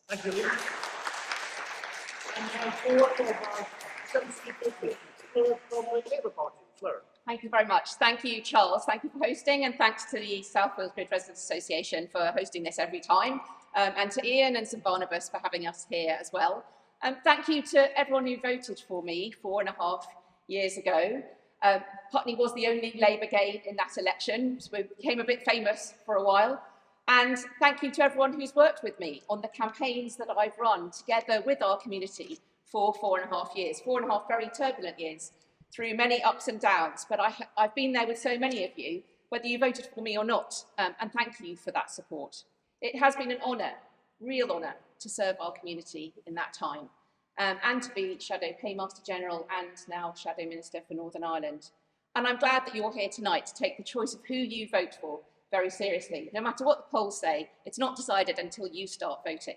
Thank you, Lee. And now forward to our substitute from the Labour Party, Fleur. Thank you very much. Thank you, Charles. Thank you for hosting, and thanks to the South Wales Grid Residents Association for hosting this every time, and to Ian and St Barnabas for having us here as well. Thank you to everyone who voted for me 4.5 years ago. Putney was the only Labour gain in that election, so we became a bit famous for a while. And thank you to everyone who's worked with me on the campaigns that I've run together with our community for 4.5 years, 4.5 very turbulent years, through many ups and downs, but I've been there with so many of you, whether you voted for me or not, and thank you for that support. It has been an honour, real honour, to serve our community in that time, and to be Shadow Paymaster General and now Shadow Minister for Northern Ireland. And I'm glad that you're here tonight to take the choice of who you vote for very seriously. No matter what the polls say, it's not decided until you start voting.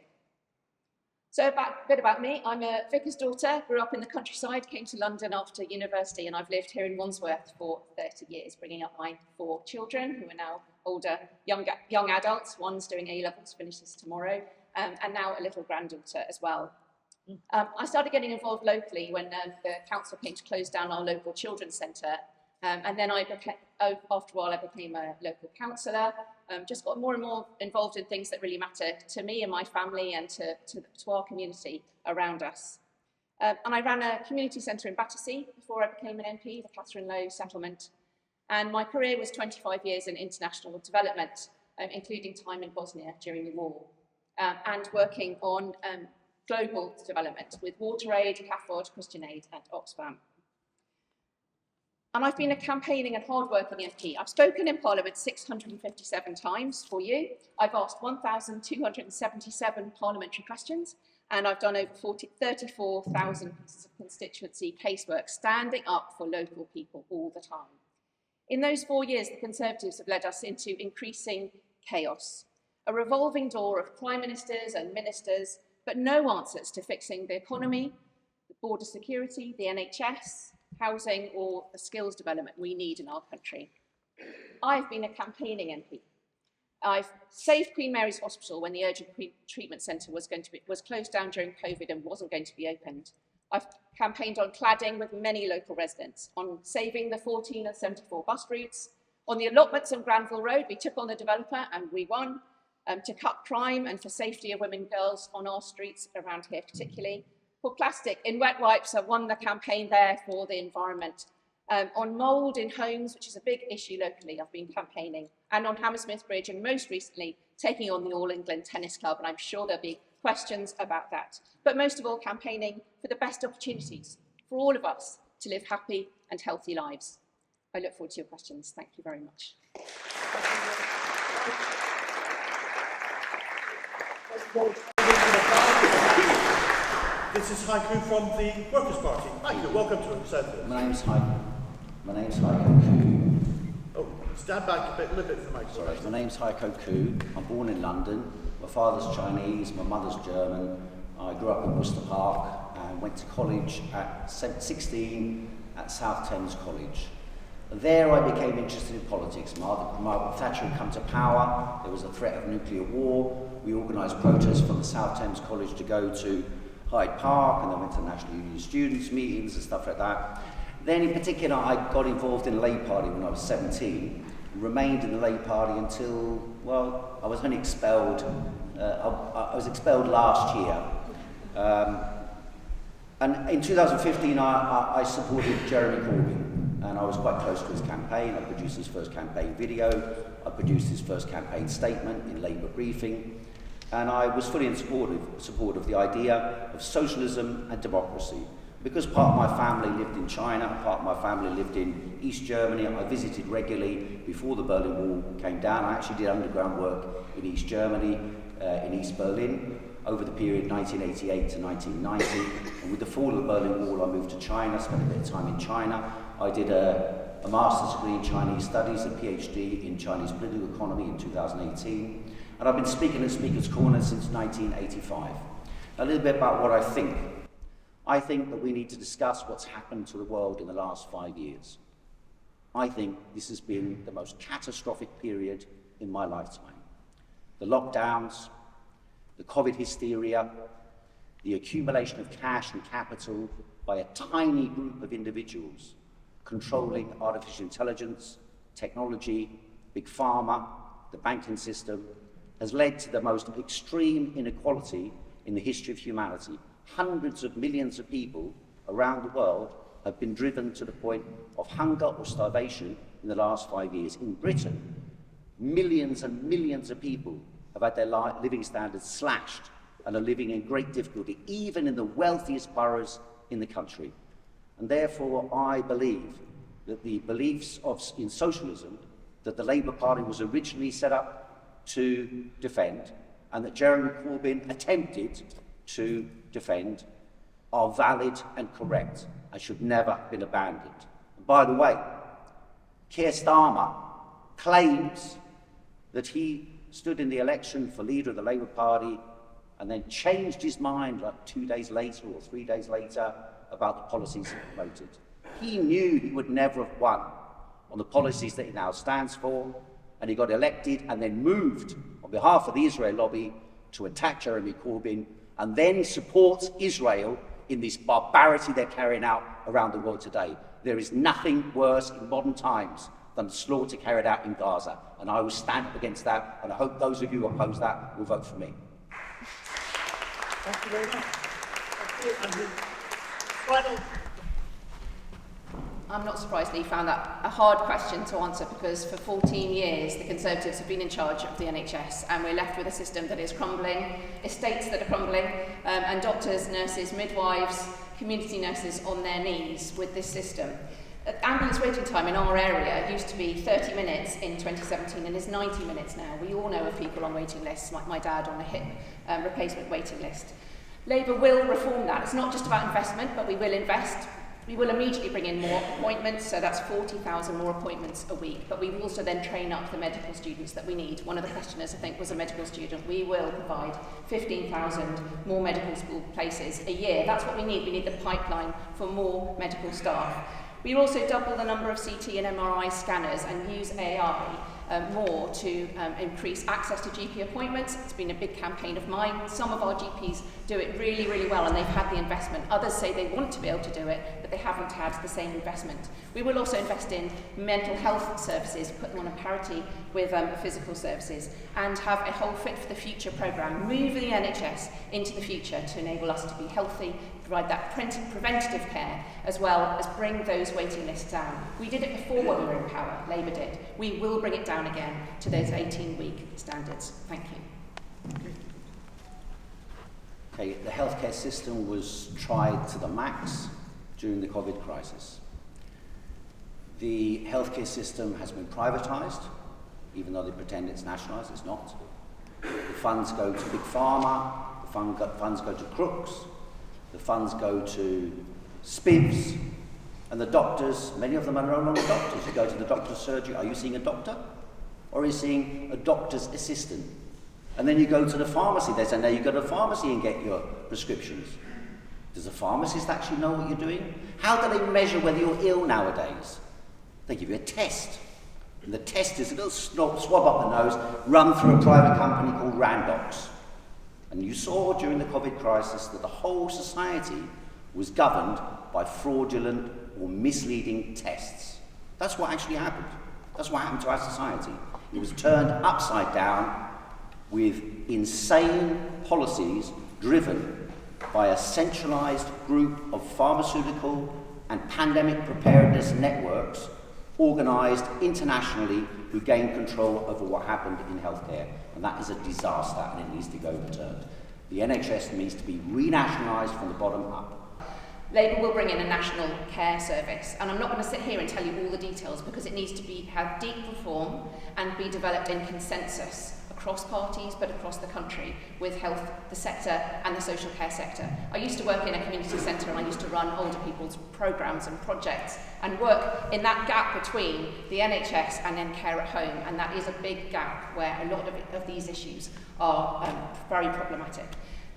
So a bit about me. I'm a vicar's daughter, grew up in the countryside, came to London after university, and I've lived here in Wandsworth for 30 years, bringing up my 4 children, who are now older, young adults. One's doing A-levels, finishes tomorrow, and now a little granddaughter as well. I started getting involved locally when the council came to close down our local children's centre, and then after a while I became a local councillor. Just got more and more involved in things that really matter to me and my family and to our community around us. And I ran a community centre in Battersea before I became an MP, the Catherine Lowe settlement. And my career was 25 years in international development, including time in Bosnia during the war, and working on global development with WaterAid, CAFOD, Christian Aid and Oxfam. And I've been a campaigning and hard-working MP. I've spoken in Parliament 657 times for you. I've asked 1,277 parliamentary questions, and I've done over 34,000 pieces of constituency casework, standing up for local people all the time. In those 4 years, the Conservatives have led us into increasing chaos, a revolving door of prime ministers and ministers, but no answers to fixing the economy, the border security, the NHS, housing or the skills development we need in our country. I've been a campaigning MP. I've saved Queen Mary's Hospital when the urgent treatment centre was closed down during COVID and wasn't going to be opened. I've campaigned on cladding with many local residents, on saving the 14 and 74 bus routes, on the allotments on Granville Road. We took on the developer and we won, to cut crime and for safety of women and girls on our streets around here particularly. For plastic in wet wipes, I won the campaign there for the environment. On mould in homes, which is a big issue locally, I've been campaigning. And on Hammersmith Bridge, and most recently, taking on the All England Tennis Club, and I'm sure there'll be questions about that. But most of all, campaigning for the best opportunities for all of us to live happy and healthy lives. I look forward to your questions. Thank you very much. This is Haiku from the Workers' Party. Haiku, welcome to Southfield. My name's Heiko Koo. Oh, stand back a little bit from the mic. Sorry, my name's Heiko Koo. I'm born in London. My father's Chinese, my mother's German. I grew up in Worcester Park and went to college at 16 at South Thames College. There I became interested in politics. Margaret Thatcher had come to power. There was a threat of nuclear war. We organised protests from the South Thames College to go to Hyde Park, and then went to National Union students' meetings and stuff like that. Then in particular, I got involved in the Labour Party when I was 17, and remained in the Labour Party until, well, I was only expelled, I was expelled last year. And in 2015, I supported Jeremy Corbyn, and I was quite close to his campaign. I produced his first campaign video, I produced his first campaign statement in Labour briefing, and I was fully in support of the idea of socialism and democracy. Because part of my family lived in China, part of my family lived in East Germany, I visited regularly before the Berlin Wall came down. I actually did underground work in East Germany, in East Berlin, over the period 1988 to 1990. And with the fall of the Berlin Wall, I moved to China, spent a bit of time in China. I did a master's degree in Chinese studies, a PhD in Chinese political economy in 2018. And I've been speaking at Speaker's Corner since 1985. A little bit about what I think. I think that we need to discuss what's happened to the world in the last 5 years. I think this has been the most catastrophic period in my lifetime. The lockdowns, the COVID hysteria, the accumulation of cash and capital by a tiny group of individuals controlling artificial intelligence, technology, big pharma, the banking system, has led to the most extreme inequality in the history of humanity. Hundreds of millions of people around the world have been driven to the point of hunger or starvation in the last 5 years. In Britain, millions and millions of people have had their living standards slashed and are living in great difficulty, even in the wealthiest boroughs in the country. And therefore, I believe that the beliefs in socialism that the Labour Party was originally set up to defend, and that Jeremy Corbyn attempted to defend, are valid and correct and should never have been abandoned. And by the way, Keir Starmer claims that he stood in the election for leader of the Labour Party and then changed his mind like 2 days later or 3 days later about the policies he promoted. He knew he would never have won on the policies that he now stands for, and he got elected and then moved on behalf of the Israel lobby to attack Jeremy Corbyn and then supports Israel in this barbarity they're carrying out around the world today. There is nothing worse in modern times than the slaughter carried out in Gaza, and I will stand up against that, and I hope those of you who oppose that will vote for me. Thank you very much. Thank you. And the final. I'm not surprised that you found that a hard question to answer, because for 14 years the Conservatives have been in charge of the NHS and we're left with a system that is crumbling, estates that are crumbling, and doctors, nurses, midwives, community nurses on their knees with this system. Ambulance waiting time in our area used to be 30 minutes in 2017 and is 90 minutes now. We all know of people on waiting lists, like my dad on a hip replacement waiting list. Labour will reform that. It's not just about investment, but we will invest. We will immediately bring in more appointments, so that's 40,000 more appointments a week, but we will also then train up the medical students that we need. One of the questioners, I think, was a medical student. We will provide 15,000 more medical school places a year. That's what we need. We need the pipeline for more medical staff. We also double the number of CT and MRI scanners and use AI more to increase access to GP appointments. It's been a big campaign of mine. Some of our GPs do it really, really well and they've had the investment. Others say they want to be able to do it, but they haven't had the same investment. We will also invest in mental health services, put them on a parity with physical services, and have a whole Fit for the Future programme, move the NHS into the future to enable us to be healthy, provide that preventative care, as well as bring those waiting lists down. We did it before when we were in power, Labour did. We will bring it down again to those 18-week standards. Thank you. Okay, the healthcare system was tried to the max during the COVID crisis. The healthcare system has been privatised, even though they pretend it's nationalised, it's not. The funds go to big pharma, the funds go to crooks, the funds go to spivs, and the doctors, many of them are no longer doctors. You go to the doctor's surgery, are you seeing a doctor? Or are you seeing a doctor's assistant? And then you go to the pharmacy, they say, now you go to the pharmacy and get your prescriptions. Does the pharmacist actually know what you're doing? How do they measure whether you're ill nowadays? They give you a test. And the test is a little swab up the nose, run through a private company called Randox. And you saw during the COVID crisis that the whole society was governed by fraudulent or misleading tests. That's what actually happened. That's what happened to our society. It was turned upside down with insane policies driven by a centralised group of pharmaceutical and pandemic preparedness networks organised internationally who gained control over what happened in healthcare. And that is a disaster and it needs to be overturned. The NHS needs to be renationalised from the bottom up. Labour will bring in a national care service, and I'm not going to sit here and tell you all the details because it needs to have deep reform and be developed in consensus across parties but across the country with health, the sector and the social care sector. I used to work in a community centre and I used to run older people's programmes and projects and work in that gap between the NHS and then care at home, and that is a big gap where a lot of these issues are very problematic.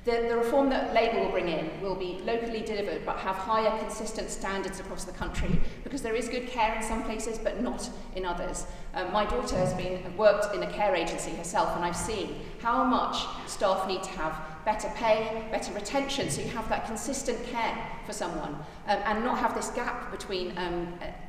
The reform that Labour will bring in will be locally delivered but have higher consistent standards across the country, because there is good care in some places but not in others. My daughter has worked in a care agency herself, and I've seen how much staff need to have better pay, better retention, so you have that consistent care for someone, and not have this gap between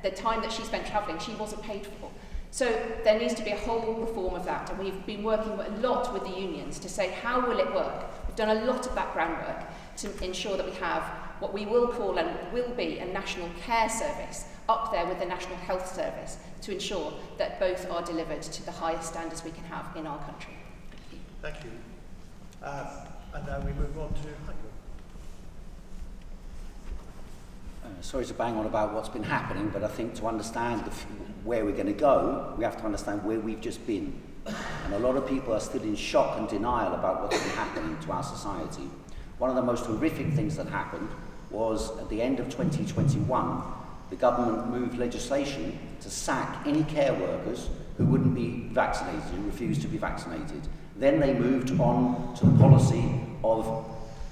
the time that she spent travelling, she wasn't paid for. So there needs to be a whole reform of that, and we've been working a lot with the unions to say, how will it work? We've done a lot of that groundwork to ensure that we have what we will call and will be a national care service up there with the National Health Service, to ensure that both are delivered to the highest standards we can have in our country. Thank you. And now we move on to Heiko. Sorry to bang on about what's been happening, but I think to understand where we're going to go, we have to understand where we've just been. And a lot of people are still in shock and denial about what's been happening to our society. One of the most horrific things that happened was at the end of 2021, the government moved legislation to sack any care workers who wouldn't be vaccinated, who refused to be vaccinated. Then they moved on to the policy of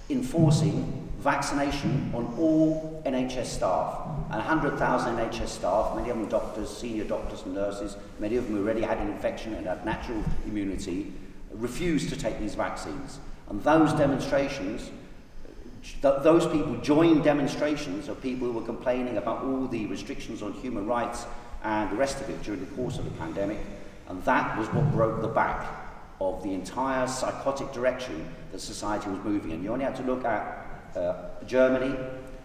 enforcing vaccination on all NHS staff. And 100,000 NHS staff, many of them doctors, senior doctors and nurses, many of them already had an infection and had natural immunity, refused to take these vaccines. And those demonstrations, those people joined demonstrations of people who were complaining about all the restrictions on human rights and the rest of it during the course of the pandemic. And that was what broke the back of the entire psychotic direction that society was moving in. You only had to look at Germany,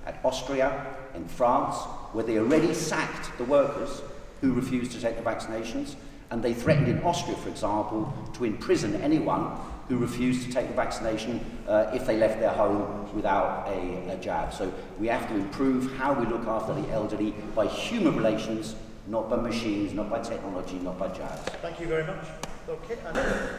at Austria, in France, where they already sacked the workers who refused to take the vaccinations, and they threatened in Austria, for example, to imprison anyone who refused to take the vaccination if they left their home without a jab. So we have to improve how we look after the elderly by human relations, not by machines, not by technology, not by jabs. Thank you very much. Okay, Anna.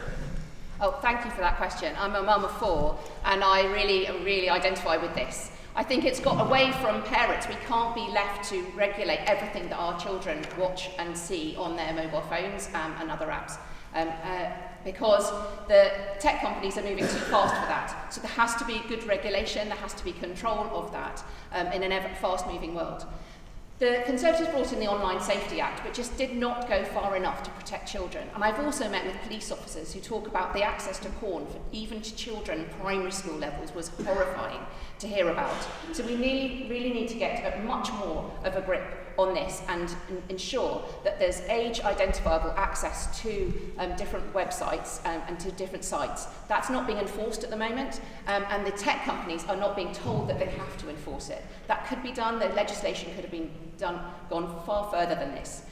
Oh, thank you for that question. I'm a mum of 4, and I really identify with this. I think it's got away from parents. We can't be left to regulate everything that our children watch and see on their mobile phones and other apps, because the tech companies are moving too fast for that. So there has to be good regulation, there has to be control of that in an ever fast-moving world. The Conservatives brought in the Online Safety Act, but just did not go far enough to protect children. And I've also met with police officers who talk about the access to porn, even to children primary school levels, was horrifying to hear about. So we really need to get much more of a grip on this and ensure that there's age-identifiable access to different websites and to different sites. That's not being enforced at the moment, and the tech companies are not being told that they have to enforce it. That could be done, the legislation could have been gone far further than this.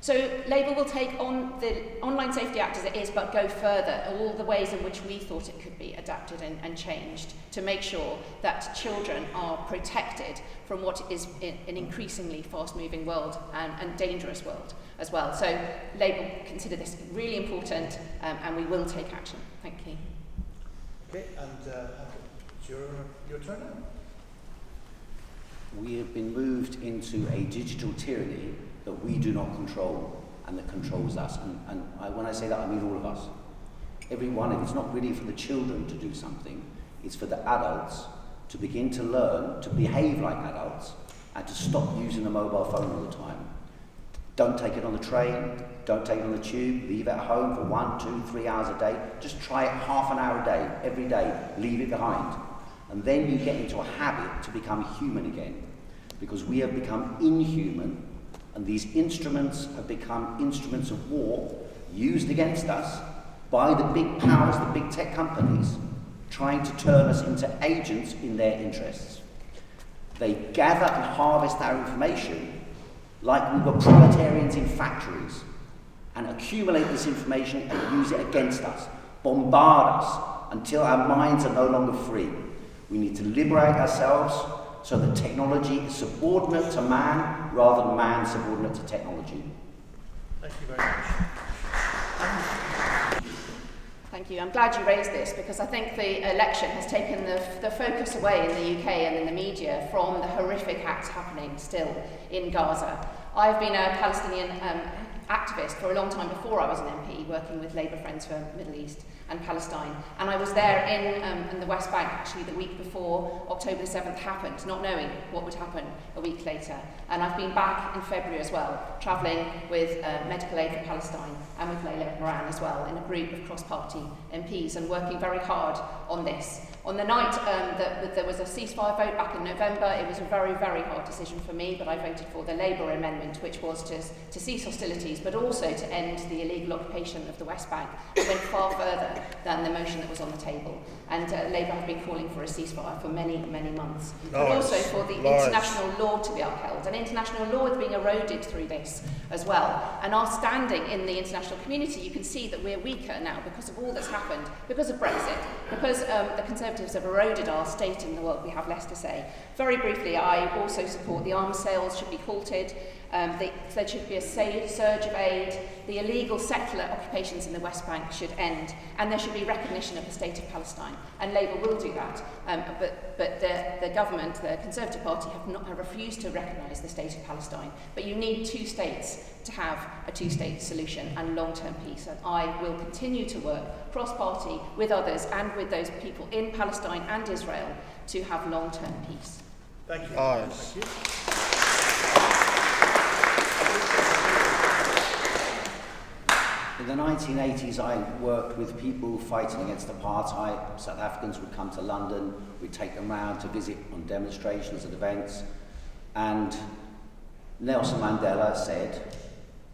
So Labour will take on the Online Safety Act as it is, but go further, all the ways in which we thought it could be adapted and changed to make sure that children are protected from what is an increasingly fast-moving world and dangerous world as well. So Labour consider this really important, and we will take action. Thank you. Okay, and it's your turn now. We have been moved into a digital tyranny that we do not control and that controls us. When I say that, I mean all of us. Everyone, if it's not really for the children to do something, it's for the adults to begin to learn to behave like adults and to stop using the mobile phone all the time. Don't take it on the train, don't take it on the tube, leave it at home for 1, 2, 3 hours a day. Just try it half an hour a day, every day, leave it behind. And then you get into a habit to become human again, because we have become inhuman, and these instruments have become instruments of war used against us by the big powers, the big tech companies, trying to turn us into agents in their interests. They gather and harvest our information like we were proletarians in factories, and accumulate this information and use it against us, bombard us until our minds are no longer free. We need to liberate ourselves so that technology is subordinate to man rather than man subordinate to technology. Thank you very much. Thank you. I'm glad you raised this, because I think the election has taken the focus away in the UK and in the media from the horrific acts happening still in Gaza. I've been a Palestinian activist for a long time before I was an MP, working with Labour Friends for the Middle East. and Palestine. And I was there in the West Bank actually the week before October the 7th happened, not knowing what would happen a week later. And I've been back in February as well, travelling with Medical Aid for Palestine and with Layla Moran as well, in a group of cross-party MPs, and working very hard on this. On the night that there was a ceasefire vote back in November, it was a very, very hard decision for me, but I voted for the Labour amendment, which was to cease hostilities, but also to end the illegal occupation of the West Bank. It went far further than the motion that was on the table. And Labour have been calling for a ceasefire for many, many months. But also for the international law to be upheld. And international law is being eroded through this as well. And our standing in the international community, you can see that we're weaker now because of all that's happened, because of Brexit, because the Conservatives have eroded our state in the world. We have less to say. Very briefly, I also support the arms sales should be halted. There should be a surge of aid. The illegal settler occupations in the West Bank should end, and there should be recognition of the state of Palestine. And Labour will do that, but the government, the Conservative Party, have refused to recognise the state of Palestine. But you need two states to have a two-state solution and long-term peace. And I will continue to work cross-party with others and with those people in Palestine and Israel to have long-term peace. Thank you. Nice. Thank you. In the 1980s, I worked with people fighting against apartheid. South Africans would come to London, we'd take them round to visit on demonstrations and events, and Nelson Mandela said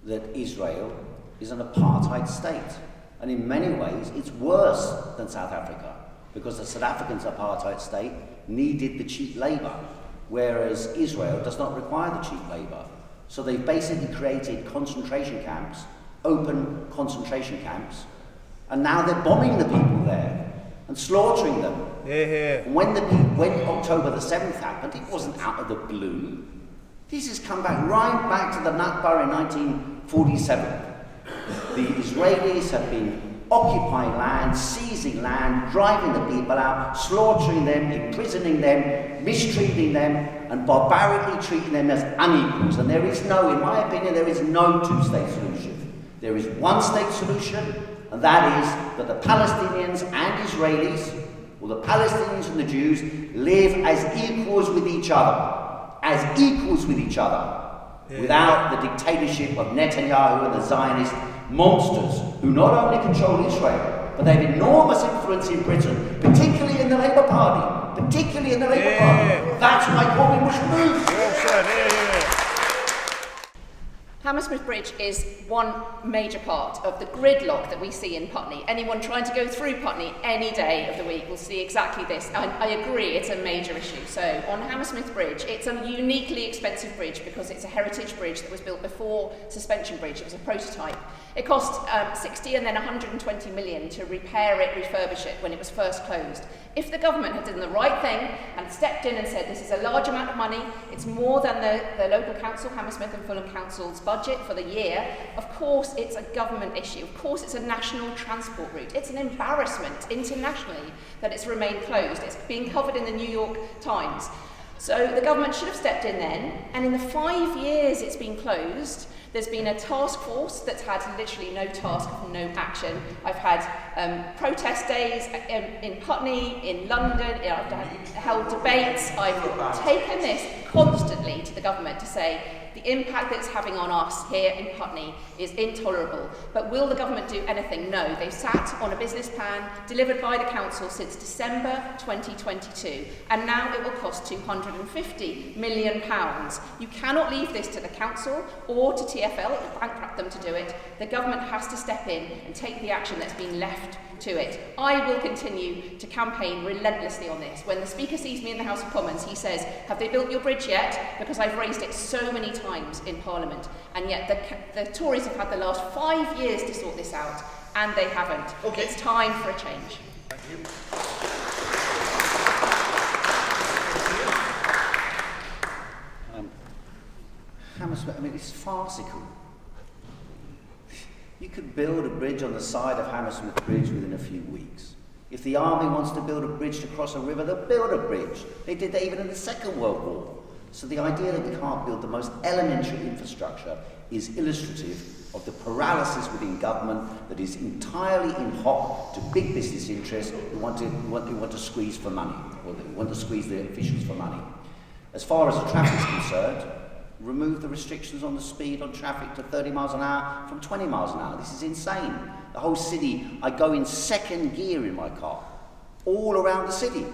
that Israel is an apartheid state. And in many ways, it's worse than South Africa, because the South African's apartheid state needed the cheap labour, whereas Israel does not require the cheap labour. So they've basically created concentration camps, open concentration camps, and now they're bombing the people there and slaughtering them. And when October the 7th happened, it wasn't out of the blue. This has come right back to the Nakba in 1947. The Israelis have been occupying land, seizing land, driving the people out, slaughtering them, imprisoning them, mistreating them, and barbarically treating them as unequals. And there is no, in my opinion, there is no two-state solution. There is one state solution, and that is that the Palestinians and Israelis, or the Palestinians and the Jews, live as equals with each other. As equals with each other. Without the dictatorship of Netanyahu and the Zionist monsters, who not only control Israel, but they have enormous influence in Britain, particularly in the Labour Party. Particularly in the Labour Party. That's why Corbyn was removed. Hammersmith Bridge is one major part of the gridlock that we see in Putney. Anyone trying to go through Putney any day of the week will see exactly this. I agree, it's a major issue. So on Hammersmith Bridge, it's a uniquely expensive bridge because it's a heritage bridge that was built before Suspension Bridge. It was a prototype. It cost 60 and then 120 million to repair it, refurbish it when it was first closed. If the government had done the right thing and stepped in and said this is a large amount of money, it's more than the local council, Hammersmith and Fulham Council's budget for the year, of course it's a government issue, of course it's a national transport route. It's an embarrassment internationally that it's remained closed. It's being covered in the New York Times. So the government should have stepped in then, and in the 5 years it's been closed, there's been a task force that's had literally no task, no action. I've had protest days in Putney, in London, I've held debates. I've taken this constantly to the government to say the impact that it's having on us here in Putney is intolerable. But will the government do anything? No. They've sat on a business plan delivered by the council since December 2022, and now it will cost £250 million. You cannot leave this to the council or to TfL. It will bankrupt them to do it. The government has to step in and take the action that's been left to it. I will continue to campaign relentlessly on this. When the Speaker sees me in the House of Commons, he says, have they built your bridge yet? Because I've raised it so many times in Parliament. And yet the Tories have had the last 5 years to sort this out, and they haven't. Okay. It's time for a change. Thank you. Hammersmith, I mean, it's farcical. You could build a bridge on the side of Hammersmith Bridge within a few weeks. If the army wants to build a bridge to cross a river, they'll build a bridge. They did that even in the Second World War. So the idea that we can't build the most elementary infrastructure is illustrative of the paralysis within government that is entirely in hock to big business interests who want to squeeze for money, or who want to squeeze the officials for money. As far as the traffic is concerned, remove the restrictions on the speed on traffic to 30 miles an hour from 20 miles an hour. This is insane. The whole city, I go in second gear in my car, all around the city.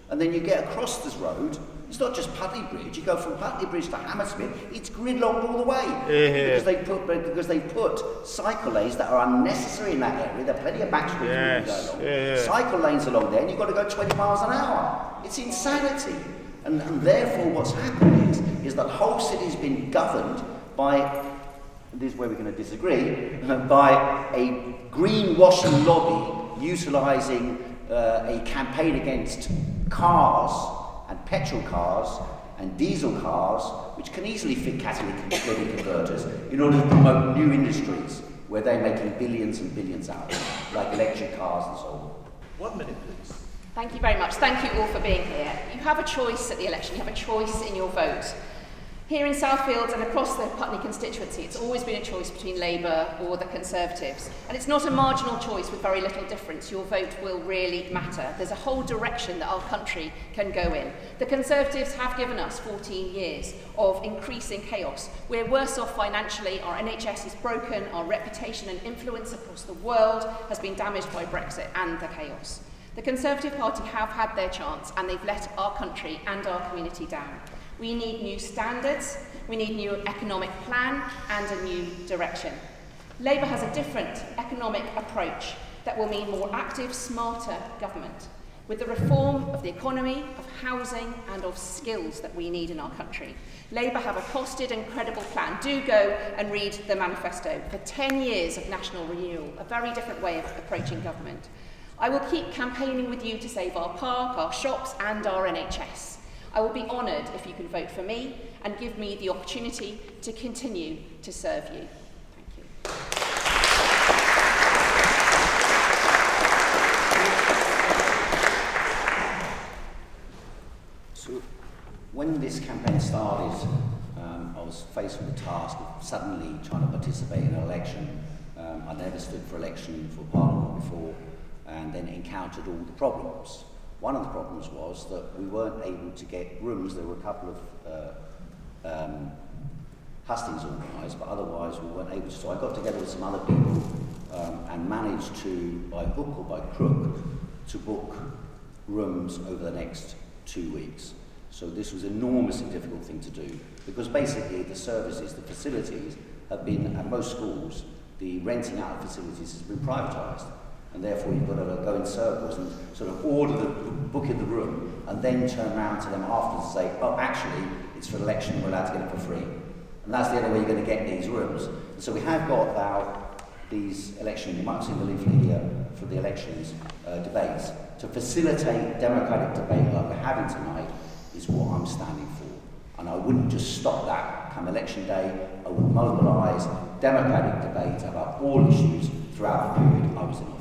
And then you get across this road, it's not just Putney Bridge, you go from Putney Bridge to Hammersmith, it's gridlocked all the way. Because they put cycle lanes that are unnecessary in that area. There are plenty of back streets going along. Cycle lanes along there, and you've got to go 20 miles an hour. It's insanity. And therefore what's happened is that the whole city's been governed by, this is where we're going to disagree, by a greenwashing lobby utilising a campaign against cars and petrol cars and diesel cars, which can easily fit catalytic converters, in order to promote new industries where they're making billions and billions out, like electric cars and so on. 1 minute, please. Thank you very much. Thank you all for being here. You have a choice at the election. You have a choice in your vote. Here in Southfields and across the Putney constituency, it's always been a choice between Labour or the Conservatives. And it's not a marginal choice with very little difference. Your vote will really matter. There's a whole direction that our country can go in. The Conservatives have given us 14 years of increasing chaos. We're worse off financially. Our NHS is broken. Our reputation and influence across the world has been damaged by Brexit and the chaos. The Conservative Party have had their chance, and they've let our country and our community down. We need new standards, we need a new economic plan and a new direction. Labour has a different economic approach that will mean more active, smarter government, with the reform of the economy, of housing and of skills that we need in our country. Labour have a costed and credible plan. Do go and read the manifesto. For 10 years of national renewal, a very different way of approaching government. I will keep campaigning with you to save our park, our shops and our NHS. I will be honoured if you can vote for me and give me the opportunity to continue to serve you. Thank you. So, when this campaign started, I was faced with the task of suddenly trying to participate in an election. I never stood for election for Parliament before, and then encountered all the problems. One of the problems was that we weren't able to get rooms. There were a couple of hustings organised, but otherwise we weren't able to. So I got together with some other people and managed to, by hook or by crook, to book rooms over the next 2 weeks. So this was an enormously difficult thing to do, because basically the services, the facilities have been, at most schools, the renting out of facilities has been privatised. And therefore you've got to go in circles and sort of order the book in the room and then turn around to them afterwards and say, oh, actually, it's for election and we're allowed to get it for free. And that's the only way you're going to get these rooms. And so we have got now these elections, you might have seen the leaflet here for the elections debates, to facilitate democratic debate like we're having tonight is what I'm standing for. And I wouldn't just stop that come election day. I would mobilise democratic debate about all issues throughout the period I was in office.